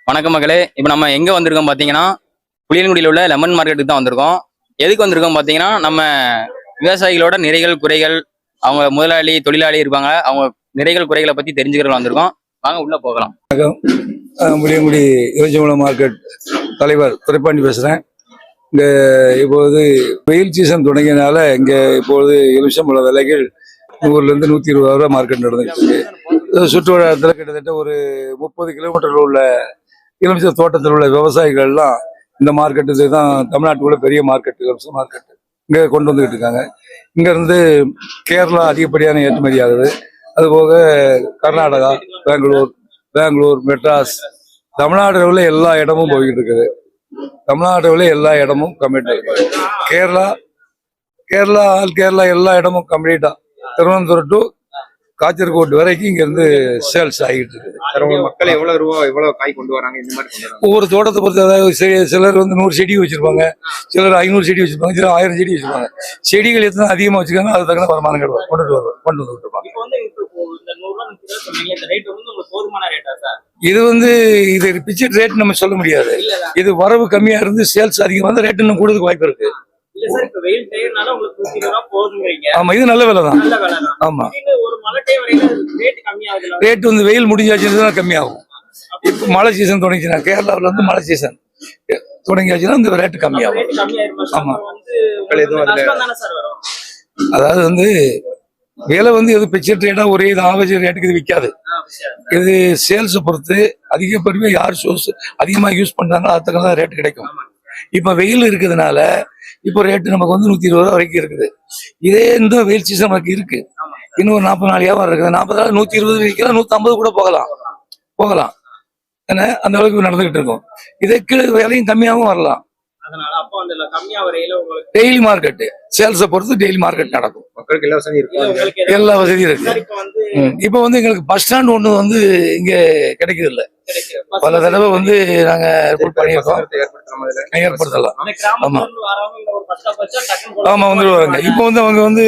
வணக்கம் மகளே. இப்போ நம்ம எங்கே வந்திருக்கோம் பார்த்தீங்கன்னா, புளியங்குடியில் உள்ள லெமன் மார்க்கெட்டுக்கு தான் வந்திருக்கோம். எதுக்கு வந்திருக்கோம் பார்த்தீங்கன்னா, நம்ம விவசாயிகளோட நிறைகள் குறைகள், அவங்க முதலாளி தொழிலாளி இருப்பாங்க, அவங்க நிறைகள் குறைகளை பற்றி தெரிஞ்சுக்கிறோம் வந்திருக்கோம். வாங்க உள்ள போகலாம். புளியங்குடி இறைச்சிமலை மார்க்கெட் தலைவர் துரைப்பாண்டி பேசுகிறேன். இங்கே இப்போது வெயில் சீசன் தொடங்கியனால இங்கே இப்பொழுது எலுமிச்சம்பழ விலைகள் 100லேருந்து 120 ரூபா மார்க்கெட் நடந்துகிட்டு இருக்கு. சுற்று வட்டாரத்தில் கிட்டத்தட்ட ஒரு 30 கிலோமீட்டரில் உள்ள எலுமிச்சை தோட்டத்தில் உள்ள விவசாயிகள்லாம் இந்த மார்க்கெட்டு தான் தமிழ்நாட்டுக்குள்ள பெரிய மார்க்கெட்டு, எலுமிச்சை மார்க்கெட்டு இங்கே கொண்டு வந்துகிட்டு இருக்காங்க. இங்கேருந்து கேரளா அதிகப்படியான ஏற்றுமதி ஆகுது. அதுபோக கர்நாடகா, பெங்களூர், மெட்ராஸ், தமிழ்நாடு உள்ள எல்லா இடமும் போய்கிட்டு இருக்குது. தமிழ்நாடு உள்ள எல்லா இடமும் கம்ப்ளீட் இருக்குது. கேரளா எல்லா இடமும் கம்ப்ளீட்டா திருவனந்தபுரம் டு காச்சர்கோட் வரைக்கும் இங்க இருந்து சேல்ஸ் ஆகிட்டு இருக்குது. மக்கள் எவ்வளவு காய் கொண்டு வராங்க? இந்த மாதிரி ஒவ்வொரு தோட்டத்தை பொறுத்து, அதாவது சிலர் 100 செடி வச்சிருப்பாங்க, சிலர் 500 செடி வச்சிருப்பாங்க, சிலர் 1000 செடி வச்சிருப்பாங்க. செடிகள் எத்தனை அதிகமா வச்சுக்காங்க அது தகுந்த வருமானம் கொண்டு வந்துட்டு இருப்பாங்க. இது பிக்சட் ரேட் நம்ம சொல்ல முடியாது. இது வரவு கம்மியா இருந்து சேல்ஸ் அதிகமா இருந்தா ரேட் இன்னும் கூடுதலுக்கு வாய்ப்பு இருக்கு. ஆமா, இது நல்ல விலை தான். ஆமா, ரேட் வெயில் முடிஞ்சாச்சுன்னா கம்மியாகும். இப்ப மழை சீசன் தொடங்கிச்சுன்னா, கேரளாவில் மழை சீசன் தொடங்கியாச்சுன்னா இந்த ரேட்டு கம்மியாகும். ஆமா, அதாவது விலை எது பிக்சட் ரேட்டா ஒரே இது ஆவரேஜ் ரேட்டுக்கு இது விற்காது. இது சேல்ஸை பொறுத்து அதிகப்படியாக யார் அதிகமா யூஸ் பண்றாங்களோ அதுக்கு ரேட் கிடைக்கும். இப்ப வெயில் இருக்கிறதுனால இப்போ ரேட்டு நமக்கு 120 ரூபா வரைக்கும் இருக்குது. இதே இந்த வெயில் சீசன் நமக்கு இருக்கு. இன்னும் ஒரு 40 நாள் வியாபாரம் இருக்குது. 40 நாள் 120 விற்கலாம், 150 கூட போகலாம். ஏன்னா அந்த அளவுக்கு நடந்துகிட்டு இருக்கும். இதுக்கு விலையும் கம்மியாகவும் வரலாம். டெய்லி மார்க்கெட் சேல்ஸை பொறுத்து டெய்லி மார்க்கெட் நடக்கும். மக்களுக்கு எல்லா வசதியும் இருக்கு. எல்லா வசதியும் இருக்கு. இப்ப எங்களுக்கு பஸ் ஸ்டாண்ட் ஒண்ணு இங்க கிடைக்குது இல்ல. பல தடவை நாங்க ஏற்படுத்தலாம். ஆமா ஆமா, வந்துடுவாங்க. இப்ப அவங்க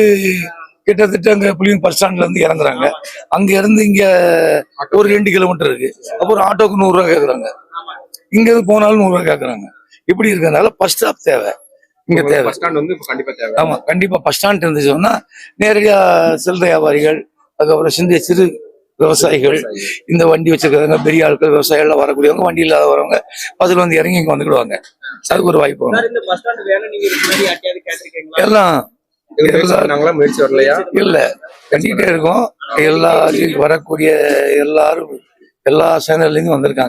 கிட்டத்தட்ட அங்க புளியம் பஸ் ஸ்டாண்ட்ல இருந்து இறங்குறாங்க. அங்க இருந்து இங்க ஒரு 2 கிலோமீட்டர் இருக்கு. அப்புறம் ஆட்டோக்கு 100 ரூபா கேக்குறாங்க. இங்க இருந்து போனாலும் 100 ரூபா கேக்குறாங்க. இப்படி இருக்கிறதுனால பஸ் ஸ்டாப் தேவை. இங்க தேவை. பஸ் ஸ்டாண்ட் கண்டிப்பா தேவை. ஆமா, கண்டிப்பா பஸ் ஸ்டாண்ட் இருந்துச்சுன்னா நேரடியா சில்லறை வியாபாரிகள், அதுக்கப்புறம் சிறு விவசாயிகள், இந்த வண்டி வச்சிருக்கிறவங்க, பெரிய ஆட்கள், விவசாயிகள் வரக்கூடியவங்க, வண்டி இல்லாத வரவங்க பஸ்ல இறங்கி இங்க வந்துடுவாங்க. அதுக்கு ஒரு வாய்ப்பு எல்லாம் முயற்சி வரலையா? இல்ல, கண்டிக்கிட்டே இருக்கும். எல்லாரும் வரக்கூடிய எல்லாரும் எல்லா சேனல்ல இருந்து வந்திருக்காங்க.